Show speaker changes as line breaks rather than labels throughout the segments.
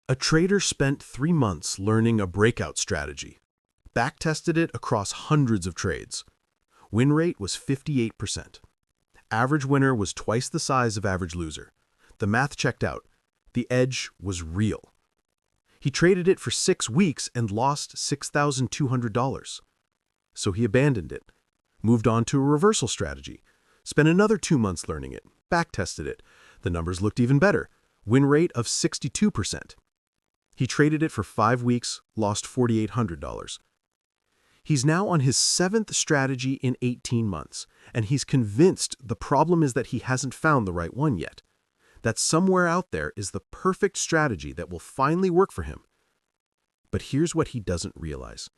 A trader spent 3 months learning a breakout strategy, backtested it across hundreds of trades. Win rate was 58%. Average winner was twice the size of average loser. The math checked out. The edge was real. He traded it for 6 weeks and lost $6,200. So he abandoned it, moved on to a reversal strategy, spent another 2 months learning it, backtested it. The numbers looked even better. Win rate of 62%. He traded it for 5 weeks, lost $4,800. He's now on his 7th strategy in 18 months, and he's convinced the problem is that he hasn't found the right one yet. That somewhere out there is the perfect strategy that will finally work for him. But here's what he doesn't realize.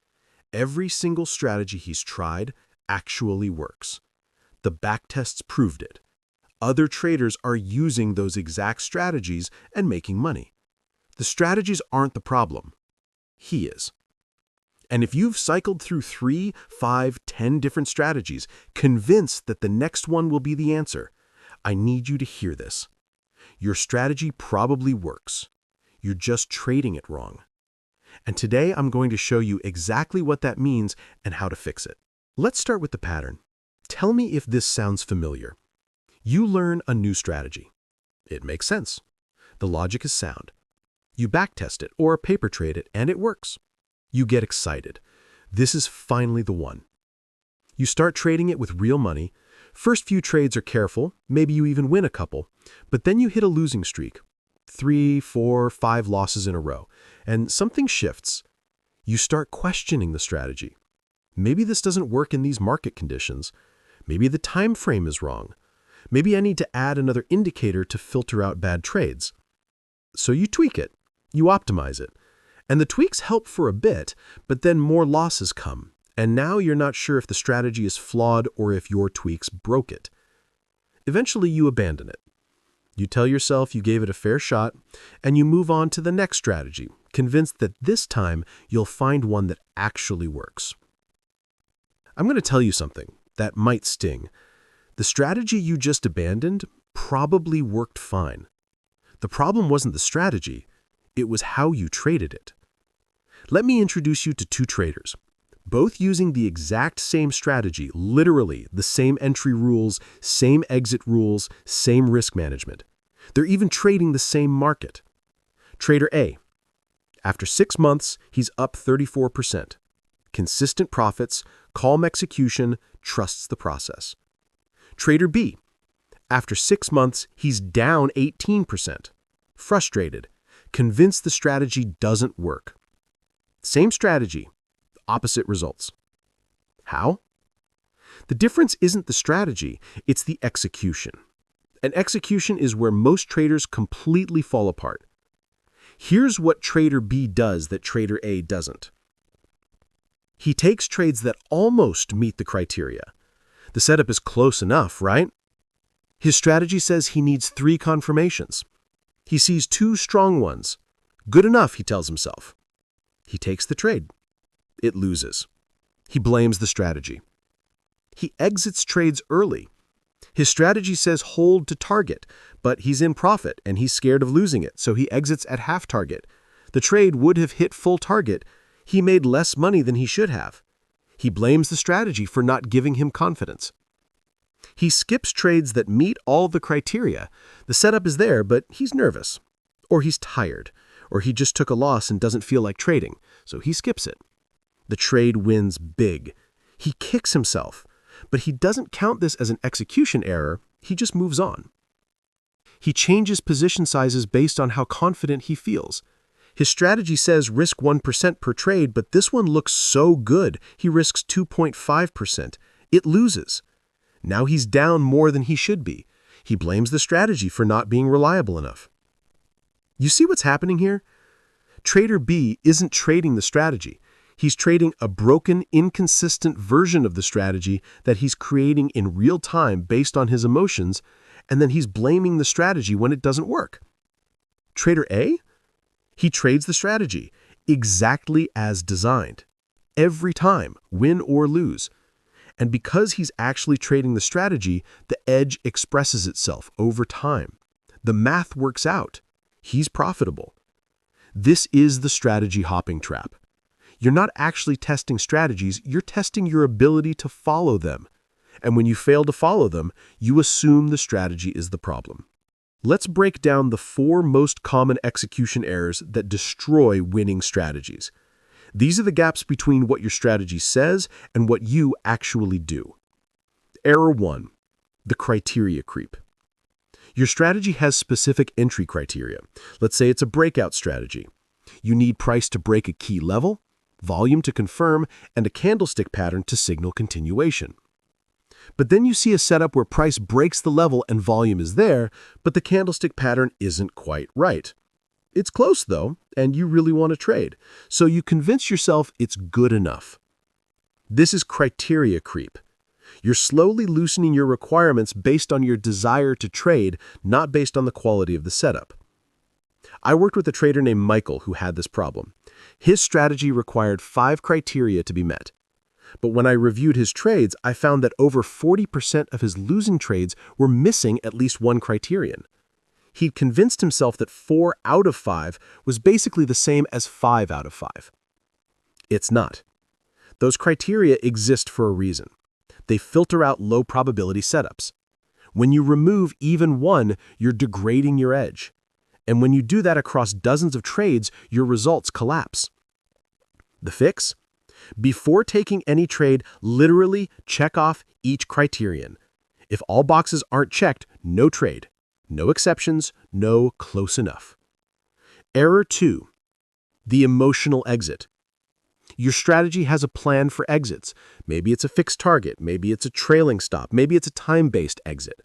Every single strategy he's tried actually works. The backtests proved it. Other traders are using those exact strategies and making money. The strategies aren't the problem. He is. And if you've cycled through 3, 5, 10 different strategies, convinced that the next one will be the answer, I need you to hear this. Your strategy probably works. You're just trading it wrong. And today I'm going to show you exactly what that means and how to fix it. Let's start with the pattern. Tell me if this sounds familiar. You learn a new strategy. It makes sense. The logic is sound. You backtest it or paper trade it, and it works. You get excited. This is finally the one. You start trading it with real money. First few trades are careful, maybe you even win a couple, but then you hit a losing streak. 3, 4, 5 losses in a row, and something shifts. You start questioning the strategy. Maybe this doesn't work in these market conditions. Maybe the time frame is wrong. Maybe I need to add another indicator to filter out bad trades. So you tweak it. You optimize it. And the tweaks help for a bit, but then more losses come. And now you're not sure if the strategy is flawed or if your tweaks broke it. Eventually you abandon it. You tell yourself you gave it a fair shot, and you move on to the next strategy, convinced that this time you'll find one that actually works. I'm going to tell you something that might sting. The strategy you just abandoned probably worked fine. The problem wasn't the strategy, it was how you traded it. Let me introduce you to 2 traders, both using the exact same strategy, literally the same entry rules, same exit rules, same risk management. They're even trading the same market. Trader A. After 6 months, he's up 34%. Consistent profits, calm execution, trusts the process. Trader B. After 6 months, he's down 18%. Frustrated, convinced the strategy doesn't work. Same strategy, opposite results. How? The difference isn't the strategy, it's the execution. And execution is where most traders completely fall apart. Here's what Trader B does that Trader A doesn't. He takes trades that almost meet the criteria. The setup is close enough, right? His strategy says he needs 3 confirmations. He sees 2 strong ones. Good enough, he tells himself. He takes the trade. It loses. He blames the strategy. He exits trades early. His strategy says hold to target, but he's in profit and he's scared of losing it, so he exits at half target. The trade would have hit full target. He made less money than he should have. He blames the strategy for not giving him confidence. He skips trades that meet all the criteria. The setup is there, but he's nervous. Or he's tired. Or he just took a loss and doesn't feel like trading, so he skips it. The trade wins big. He kicks himself. But he doesn't count this as an execution error, he just moves on. He changes position sizes based on how confident he feels. His strategy says risk 1% per trade, but this one looks so good, he risks 2.5%. It loses. Now he's down more than he should be. He blames the strategy for not being reliable enough. You see what's happening here? Trader B isn't trading the strategy. He's trading a broken, inconsistent version of the strategy that he's creating in real time based on his emotions, and then he's blaming the strategy when it doesn't work. Trader A? He trades the strategy exactly as designed. Every time, win or lose. And because he's actually trading the strategy, the edge expresses itself over time. The math works out. He's profitable. This is the strategy hopping trap. You're not actually testing strategies, you're testing your ability to follow them. And when you fail to follow them, you assume the strategy is the problem. Let's break down the 4 most common execution errors that destroy winning strategies. These are the gaps between what your strategy says and what you actually do. Error 1. The criteria creep. Your strategy has specific entry criteria. Let's say it's a breakout strategy. You need price to break a key level, volume to confirm, and a candlestick pattern to signal continuation. But then you see a setup where price breaks the level and volume is there, but the candlestick pattern isn't quite right. It's close though, and you really want to trade, so you convince yourself it's good enough. This is criteria creep. You're slowly loosening your requirements based on your desire to trade, not based on the quality of the setup. I worked with a trader named Michael who had this problem. His strategy required 5 criteria to be met. But when I reviewed his trades, I found that over 40% of his losing trades were missing at least one criterion. He'd convinced himself that 4 out of 5 was basically the same as 5 out of 5. It's not. Those criteria exist for a reason. They filter out low probability setups. When you remove even one, you're degrading your edge. And when you do that across dozens of trades, your results collapse. The fix? Before taking any trade, literally check off each criterion. If all boxes aren't checked, no trade. No exceptions, no close enough. Error 2. The emotional exit. Your strategy has a plan for exits. Maybe it's a fixed target, maybe it's a trailing stop, maybe it's a time-based exit.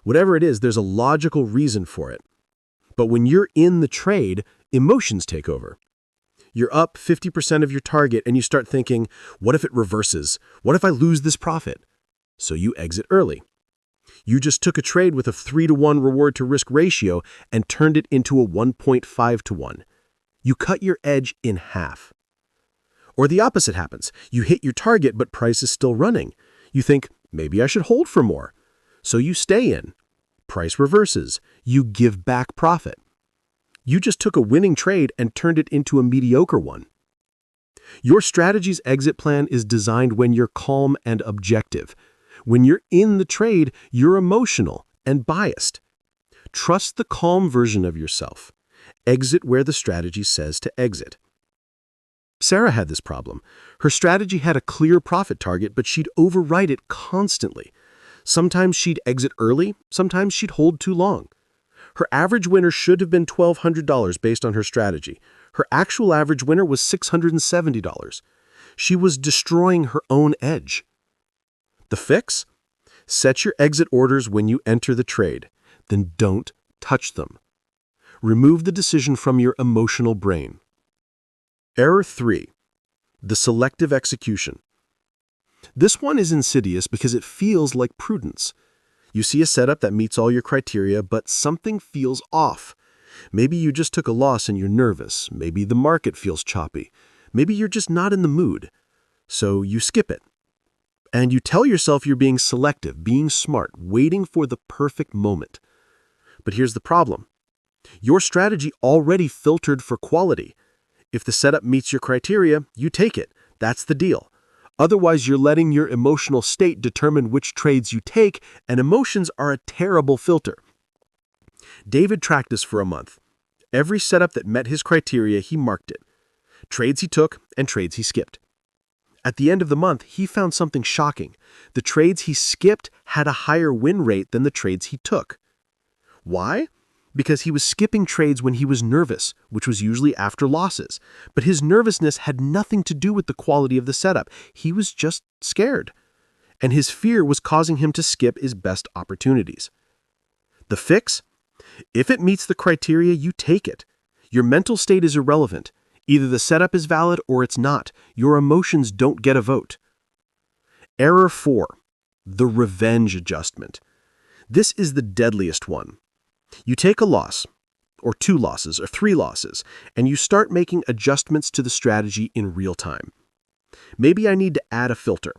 Whatever it is, there's a logical reason for it. But when you're in the trade, emotions take over. You're up 50% of your target and you start thinking, what if it reverses? What if I lose this profit? So you exit early. You just took a trade with a 3-to-1 reward to risk ratio and turned it into a 1.5-to-1. You cut your edge in half. Or the opposite happens. You hit your target, but price is still running. You think, maybe I should hold for more. So you stay in. Price reverses. You give back profit. You just took a winning trade and turned it into a mediocre one. Your strategy's exit plan is designed when you're calm and objective. When you're in the trade, you're emotional and biased. Trust the calm version of yourself. Exit where the strategy says to exit. Sarah had this problem. Her strategy had a clear profit target, but she'd overwrite it constantly. Sometimes she'd exit early, sometimes she'd hold too long. Her average winner should have been $1,200 based on her strategy. Her actual average winner was $670. She was destroying her own edge. The fix? Set your exit orders when you enter the trade. Then don't touch them. Remove the decision from your emotional brain. Error 3. The selective execution. This one is insidious because it feels like prudence. You see a setup that meets all your criteria, but something feels off. Maybe you just took a loss and you're nervous. Maybe the market feels choppy. Maybe you're just not in the mood. So you skip it. And you tell yourself you're being selective, being smart, waiting for the perfect moment. But here's the problem. Your strategy already filtered for quality. If the setup meets your criteria, you take it. That's the deal. Otherwise, you're letting your emotional state determine which trades you take, and emotions are a terrible filter. David tracked this for a month. Every setup that met his criteria, he marked it. Trades he took and trades he skipped. At the end of the month, he found something shocking. The trades he skipped had a higher win rate than the trades he took. Why? Because he was skipping trades when he was nervous, which was usually after losses. But his nervousness had nothing to do with the quality of the setup. He was just scared. And his fear was causing him to skip his best opportunities. The fix? If it meets the criteria, you take it. Your mental state is irrelevant. Either the setup is valid or it's not. Your emotions don't get a vote. Error 4. The revenge adjustment. This is the deadliest one. You take a loss, or 2 losses, or 3 losses, and you start making adjustments to the strategy in real time. Maybe I need to add a filter.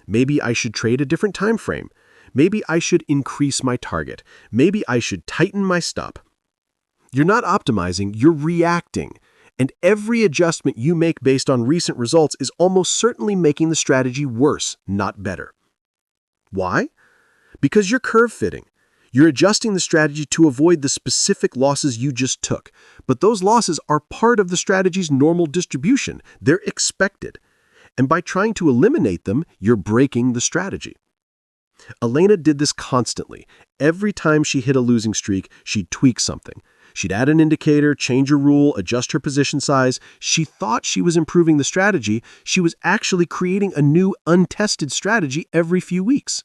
Maybe I should trade a different time frame. Maybe I should increase my target. Maybe I should tighten my stop. You're not optimizing, you're reacting. And every adjustment you make based on recent results is almost certainly making the strategy worse, not better. Why? Because you're curve fitting. You're adjusting the strategy to avoid the specific losses you just took. But those losses are part of the strategy's normal distribution. They're expected. And by trying to eliminate them, you're breaking the strategy. Elena did this constantly. Every time she hit a losing streak, she'd tweak something. She'd add an indicator, change a rule, adjust her position size. She thought she was improving the strategy. She was actually creating a new, untested strategy every few weeks.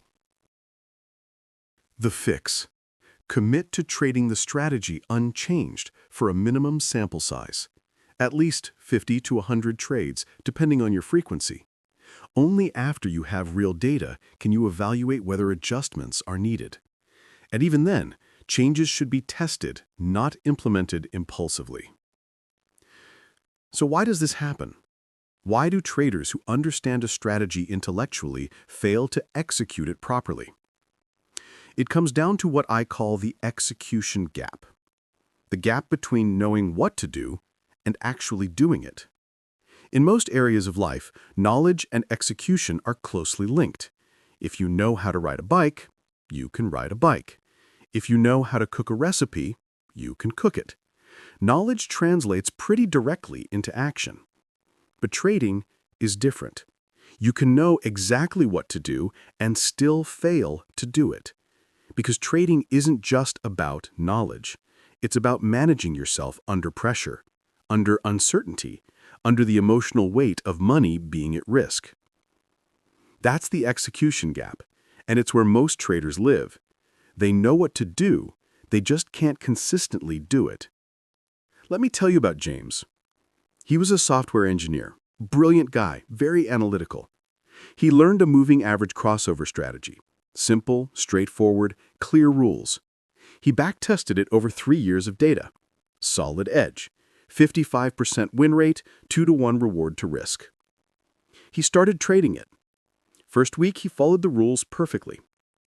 The fix. Commit to trading the strategy unchanged for a minimum sample size. At least 50 to 100 trades, depending on your frequency. Only after you have real data can you evaluate whether adjustments are needed. And even then, changes should be tested, not implemented impulsively. So why does this happen? Why do traders who understand a strategy intellectually fail to execute it properly? It comes down to what I call the execution gap. The gap between knowing what to do and actually doing it. In most areas of life, knowledge and execution are closely linked. If you know how to ride a bike, you can ride a bike. If you know how to cook a recipe, you can cook it. Knowledge translates pretty directly into action. But trading is different. You can know exactly what to do and still fail to do it. Because trading isn't just about knowledge. It's about managing yourself under pressure, under uncertainty, under the emotional weight of money being at risk. That's the execution gap, and it's where most traders live. They know what to do, they just can't consistently do it. Let me tell you about James. He was a software engineer, brilliant guy, very analytical. He learned a moving average crossover strategy. Simple, straightforward, clear rules. He backtested it over 3 years of data. Solid edge. 55% win rate, 2-to-1 reward to risk. He started trading it. First week, he followed the rules perfectly.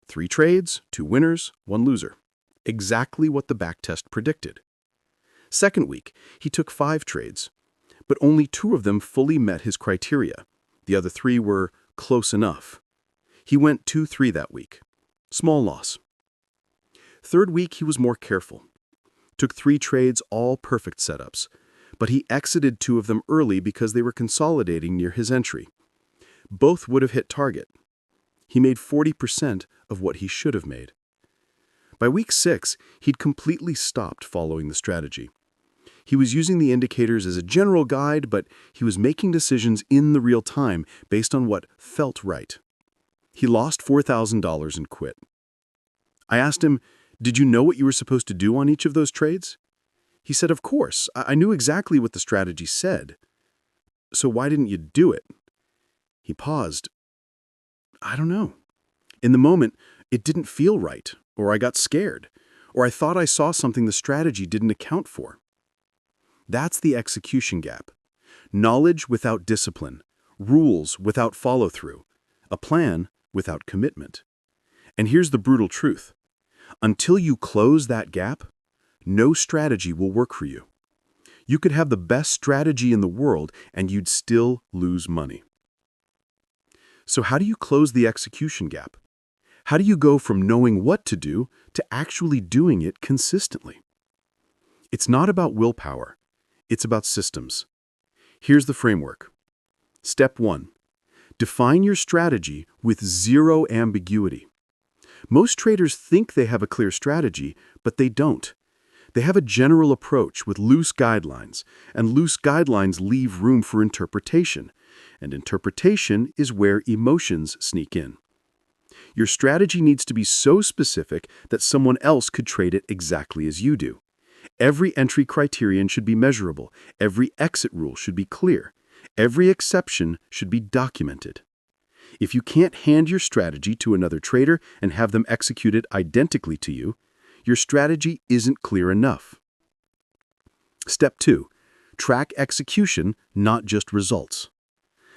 3 trades, 2 winners, 1 loser. Exactly what the backtest predicted. Second week, he took 5 trades, but only 2 of them fully met his criteria. The other 3 were close enough. He went 2-3 that week. Small loss. Third week, he was more careful. Took 3 trades, all perfect setups, but he exited 2 of them early because they were consolidating near his entry. Both would have hit target. He made 40% of what he should have made. By week 6, he'd completely stopped following the strategy. He was using the indicators as a general guide, but he was making decisions in the real time based on what felt right. He lost $4,000 and quit. I asked him, "Did you know what you were supposed to do on each of those trades?" He said, "Of course. I knew exactly what the strategy said. So why didn't you do it?" He paused. "I don't know. In the moment, it didn't feel right, or I got scared, or I thought I saw something the strategy didn't account for." That's the execution gap. Knowledge without discipline, rules without follow-through, a plan without commitment. And here's the brutal truth. Until you close that gap, no strategy will work for you. You could have the best strategy in the world and you'd still lose money. So how do you close the execution gap? How do you go from knowing what to do to actually doing it consistently? It's not about willpower. It's about systems. Here's the framework. Step 1. Define your strategy with 0 ambiguity. Most traders think they have a clear strategy, but they don't. They have a general approach with loose guidelines, and loose guidelines leave room for interpretation, and interpretation is where emotions sneak in. Your strategy needs to be so specific that someone else could trade it exactly as you do. Every entry criterion should be measurable. Every exit rule should be clear. Every exception should be documented. If you can't hand your strategy to another trader and have them execute it identically to you, your strategy isn't clear enough. Step 2. Track execution, not just results.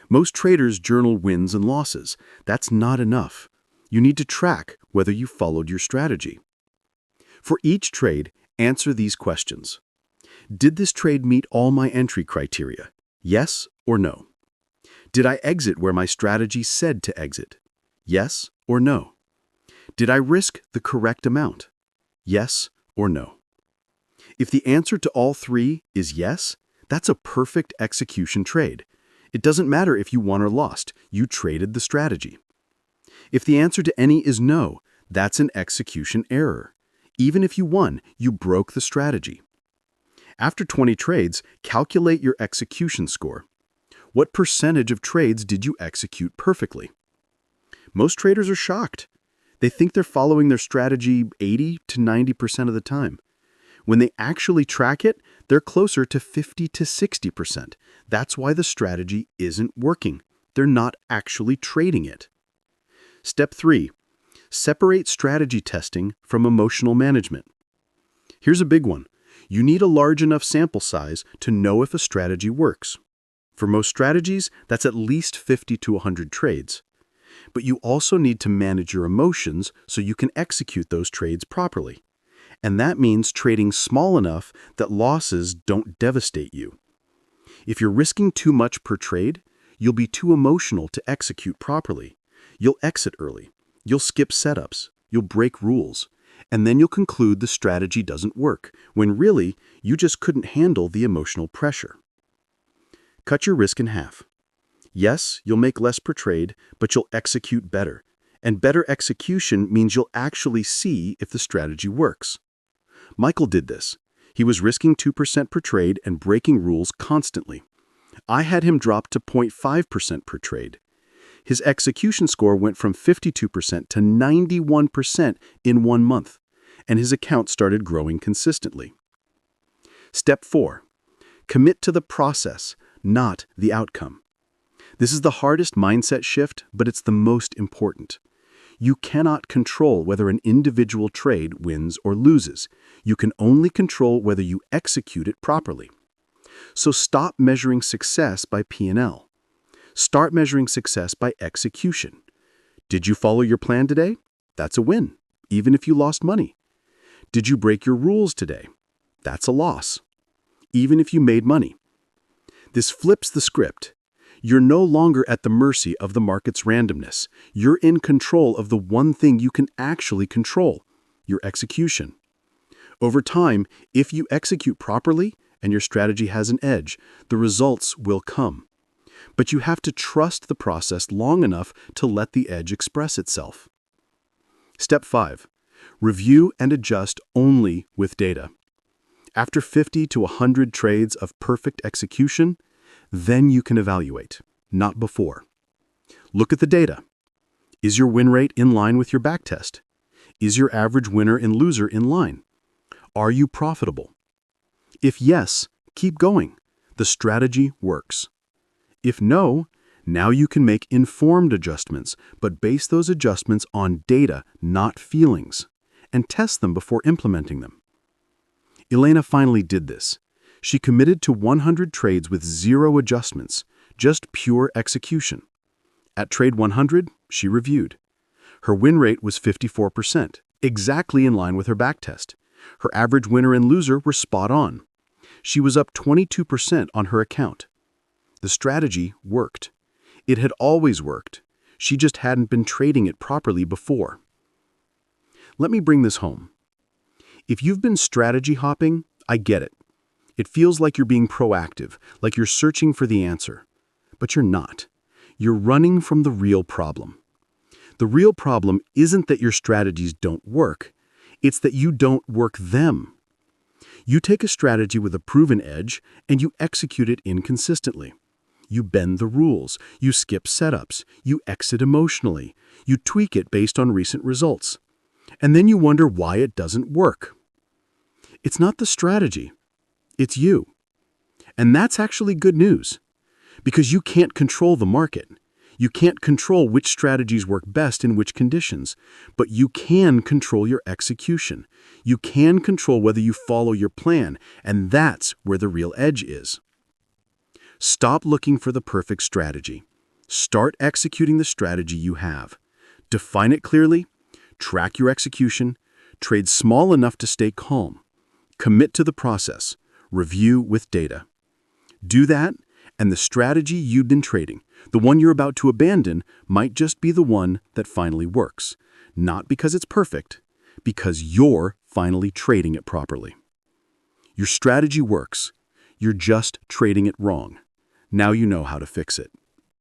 Most traders journal wins and losses. That's not enough. You need to track whether you followed your strategy. For each trade, Answer these questions. Did this trade meet all my entry criteria? Yes or no? Did I exit where my strategy said to exit? Yes or no? Did I risk the correct amount? Yes or no? If the answer to all three is yes, that's a perfect execution trade. It doesn't matter if you won or lost, you traded the strategy. If the answer to any is no, that's an execution error. Even if you won, you broke the strategy. After 20 trades, calculate your execution score. What percentage of trades did you execute perfectly? Most traders are shocked. They think they're following their strategy 80 to 90% of the time. When they actually track it, they're closer to 50 to 60%. That's why the strategy isn't working. They're not actually trading it. Step 3. Separate strategy testing from emotional management. Here's a big one. You need a large enough sample size to know if a strategy works. For most strategies, that's at least 50 to 100 trades. But you also need to manage your emotions so you can execute those trades properly. And that means trading small enough that losses don't devastate you. If you're risking too much per trade, you'll be too emotional to execute properly. You'll exit early. You'll skip setups. You'll break rules. And then you'll conclude the strategy doesn't work, when really, you just couldn't handle the emotional pressure. Cut your risk in half. Yes, you'll make less per trade, but you'll execute better. And better execution means you'll actually see if the strategy works. Michael did this. He was risking 2% per trade and breaking rules constantly. I had him drop to 0.5% per trade. His execution score went from 52% to 91% in 1 month, and his account started growing consistently. Step 4. Commit to the process, not the outcome. This is the hardest mindset shift, but it's the most important. You cannot control whether an individual trade wins or loses. You can only control whether you execute it properly. So stop measuring success by P&L. Start measuring success by execution. Did you follow your plan today? That's a win, even if you lost money. Did you break your rules today? That's a loss, even if you made money. This flips the script. You're no longer at the mercy of the market's randomness. You're in control of the one thing you can actually control, your execution. Over time, if you execute properly and your strategy has an edge, the results will come. But you have to trust the process long enough to let the edge express itself. Step 5. Review and adjust only with data. After 50 to 100 trades of perfect execution, then you can evaluate, not before. Look at the data. Is your win rate in line with your backtest? Is your average winner and loser in line? Are you profitable? If yes, keep going. The strategy works. If no, now you can make informed adjustments, but base those adjustments on data, not feelings, and test them before implementing them. Elena finally did this. She committed to 100 trades with 0 adjustments, just pure execution. At trade 100, she reviewed. Her win rate was 54%, exactly in line with her backtest. Her average winner and loser were spot on. She was up 22% on her account. The strategy worked. It had always worked. She just hadn't been trading it properly before. Let me bring this home. If you've been strategy hopping, I get it. It feels like you're being proactive, like you're searching for the answer. But you're not. You're running from the real problem. The real problem isn't that your strategies don't work. It's that you don't work them. You take a strategy with a proven edge and you execute it inconsistently. You bend the rules, you skip setups, you exit emotionally, you tweak it based on recent results. And then you wonder why it doesn't work. It's not the strategy, it's you. And that's actually good news, because you can't control the market. You can't control which strategies work best in which conditions, but you can control your execution. You can control whether you follow your plan, and that's where the real edge is. Stop looking for the perfect strategy. Start executing the strategy you have. Define it clearly, track your execution, trade small enough to stay calm. Commit to the process. Review with data. Do that, and the strategy you've been trading, the one you're about to abandon, might just be the one that finally works. Not because it's perfect, because you're finally trading it properly. Your strategy works. You're just trading it wrong. Now you know how to fix it.